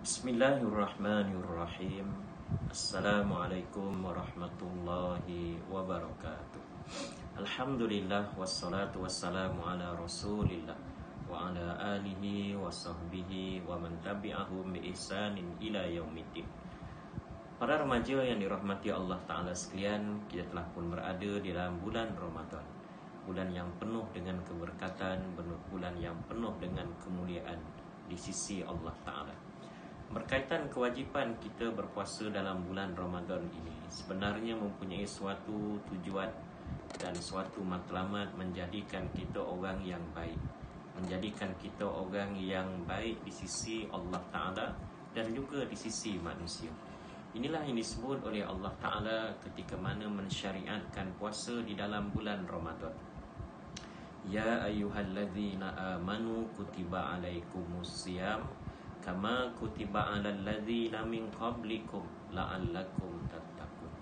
Bismillahirrahmanirrahim. Assalamualaikum warahmatullahi wabarakatuh. Alhamdulillah wassalatu wassalamu ala rasulillah wa ala alihi wa sahbihi wa man tabi'ahum bi ihsanin ila yaumiddin. Para remaja yang dirahmati Allah Ta'ala sekalian, kita telah pun berada di dalam bulan Ramadan, bulan yang penuh dengan keberkatan, bulan yang penuh dengan kemuliaan di sisi Allah Ta'ala. Berkaitan kewajipan kita berpuasa dalam bulan Ramadan ini sebenarnya mempunyai suatu tujuan dan suatu matlamat menjadikan kita orang yang baik, menjadikan kita orang yang baik di sisi Allah Ta'ala dan juga di sisi manusia. Inilah yang disebut oleh Allah Ta'ala ketika mana mensyariatkan puasa di dalam bulan Ramadan. Ya ayyuhalladzina amanu kutiba alaikumusiyam kama kutiba 'alal ladzina min qablikum la'allakum tattaqun.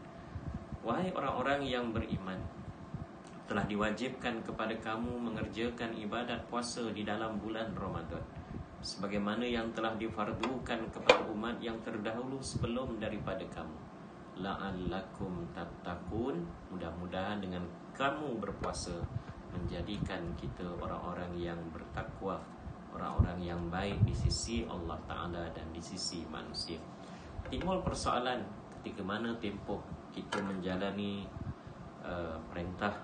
Wahai orang-orang yang beriman, telah diwajibkan kepada kamu mengerjakan ibadat puasa di dalam bulan Ramadan sebagaimana yang telah difardukan kepada umat yang terdahulu sebelum daripada kamu. La'allakum tattaqun, mudah-mudahan dengan kamu berpuasa menjadikan kita orang-orang yang bertakwa, orang-orang yang baik di sisi Allah Ta'ala dan di sisi manusia. Timbul persoalan ketika mana tempoh kita menjalani perintah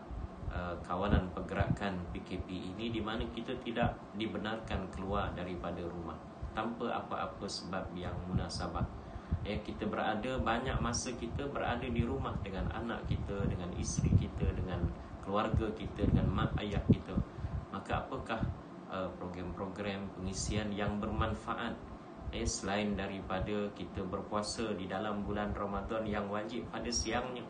kawalan pergerakan PKP ini, di mana kita tidak dibenarkan keluar daripada rumah tanpa apa-apa sebab yang munasabah. Kita berada, banyak masa kita berada di rumah dengan anak kita, dengan isteri kita, dengan keluarga kita, dengan mak ayah kita. Maka apakah program-program pengisian yang bermanfaat selain daripada kita berpuasa di dalam bulan Ramadan yang wajib pada siangnya,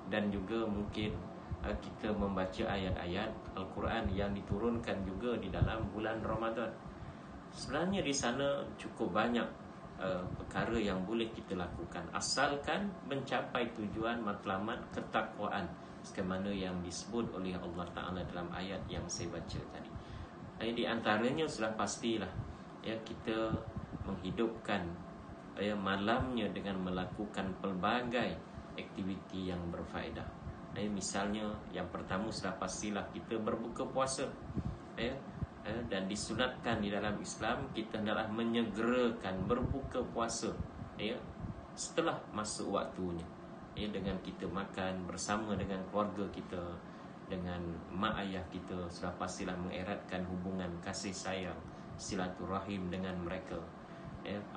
dan juga mungkin kita membaca ayat-ayat Al-Quran yang diturunkan juga di dalam bulan Ramadan. Sebenarnya di sana cukup banyak perkara yang boleh kita lakukan asalkan mencapai tujuan matlamat ketakwaan sebagaimana yang disebut oleh Allah Ta'ala dalam ayat yang saya baca tadi. Di antaranya sudah pastilah kita menghidupkan malamnya dengan melakukan pelbagai aktiviti yang berfaedah. Misalnya yang pertama sudah pastilah kita berbuka puasa, dan disunatkan di dalam Islam kita hendaklah menyegerakan berbuka puasa setelah masuk waktunya, dengan kita makan bersama dengan keluarga kita, dengan mak ayah kita. Sudah pastilah mengeratkan hubungan kasih sayang, silaturahim dengan mereka,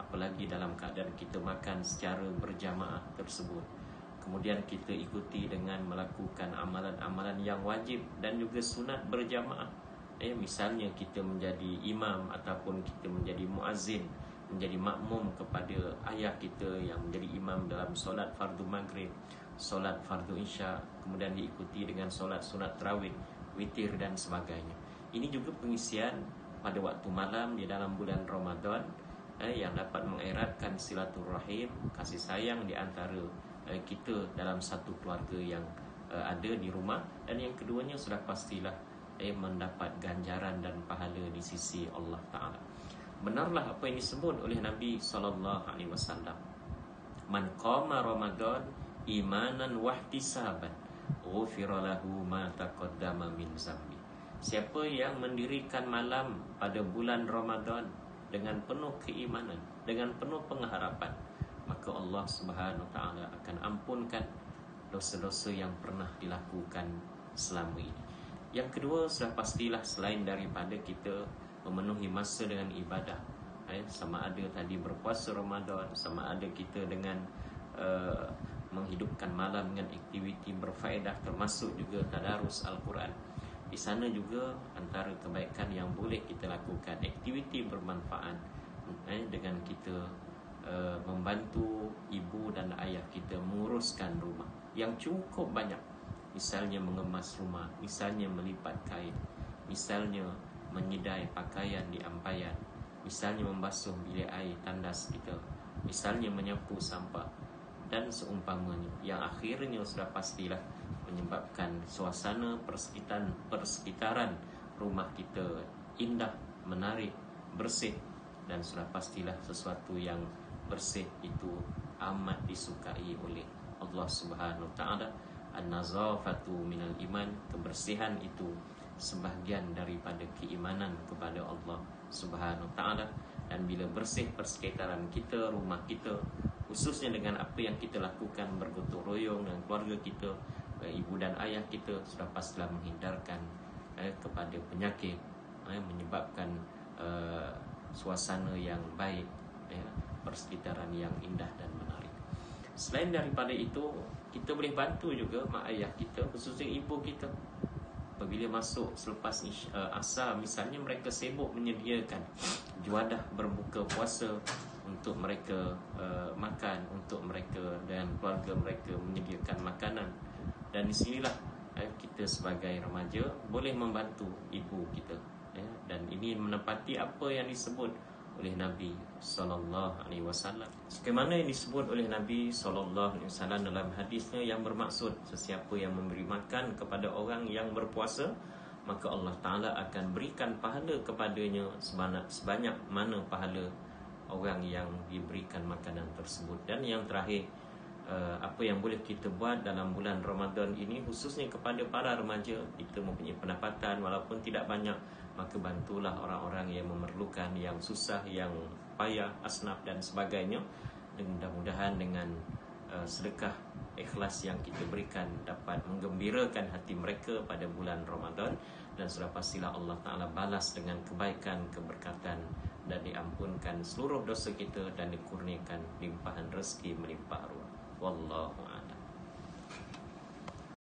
apalagi dalam keadaan kita makan secara berjamaah tersebut. Kemudian kita ikuti dengan melakukan amalan-amalan yang wajib dan juga sunat berjamaah. Misalnya kita menjadi imam ataupun kita menjadi muazzin, menjadi makmum kepada ayah kita yang menjadi imam dalam solat fardu maghrib, solat fardu isya, kemudian diikuti dengan solat sunat tarawih, witir dan sebagainya. Ini juga pengisian pada waktu malam di dalam bulan Ramadan yang dapat mengeratkan silaturahim, kasih sayang di antara kita dalam satu keluarga yang ada di rumah. Dan yang keduanya sudah pastilah mendapat ganjaran dan pahala di sisi Allah Ta'ala. Benarlah apa yang disebut oleh Nabi SAW, man qama Ramadan imanan wahtisaban ghufira lahu ma taqaddama min zambi. Siapa yang mendirikan malam pada bulan Ramadan dengan penuh keimanan, dengan penuh pengharapan, maka Allah Subhanahu Wa Ta'ala akan ampunkan dosa-dosa yang pernah dilakukan selama ini. Yang kedua sudah pastilah selain daripada kita memenuhi masa dengan ibadah, sama ada tadi berpuasa Ramadan, sama ada kita dengan menghidupkan malam dengan aktiviti berfaedah, termasuk juga tadarus Al-Quran. Di sana juga antara kebaikan yang boleh kita lakukan aktiviti bermanfaat, dengan kita membantu ibu dan ayah kita menguruskan rumah yang cukup banyak. Misalnya mengemas rumah, misalnya melipat kain, misalnya menyidai pakaian di ampaian, misalnya membasuh bilik air tandas kita, misalnya menyapu sampah dan seumpamanya, yang akhirnya sudah pastilah menyebabkan suasana persekitaran rumah kita indah, menarik, bersih dan sudah pastilah sesuatu yang bersih itu amat disukai oleh Allah Subhanahu wa taala. An-nazafatu minal iman, kebersihan itu sebahagian daripada keimanan kepada Allah Subhanahu wa taala. Dan bila bersih persekitaran kita, rumah kita, khususnya dengan apa yang kita lakukan bergotong royong dengan keluarga kita, ibu dan ayah kita, sudah pastilah menghindarkan kepada penyakit, menyebabkan suasana yang baik, persekitaran yang indah dan menarik. Selain daripada itu, kita boleh bantu juga mak ayah kita, khususnya ibu kita. Apabila masuk selepas asar, misalnya mereka sibuk menyediakan juadah berbuka puasa untuk mereka makan, untuk mereka dan keluarga mereka menyediakan makanan. Dan di sinilah kita sebagai remaja boleh membantu ibu kita, dan ini menepati apa yang disebut oleh Nabi sallallahu alaihi wasallam. Sebagaimana yang disebut oleh Nabi sallallahu alaihi wasallam dalam hadisnya yang bermaksud, sesiapa yang memberi makan kepada orang yang berpuasa, maka Allah Ta'ala akan berikan pahala kepadanya sebanyak mana pahala orang yang diberikan makanan tersebut. Dan yang terakhir, apa yang boleh kita buat dalam bulan Ramadan ini, khususnya kepada para remaja, kita mempunyai pendapatan walaupun tidak banyak, maka bantulah orang-orang yang memerlukan, yang susah, yang payah, asnaf dan sebagainya. Dan mudah-mudahan dengan sedekah ikhlas yang kita berikan dapat menggembirakan hati mereka pada bulan Ramadan. Dan sudah pastilah Allah Ta'ala balas dengan kebaikan, keberkatan, dan diampunkan seluruh dosa kita dan dikurniakan limpahan rezeki melimpah ruah. Wallahu a'lam.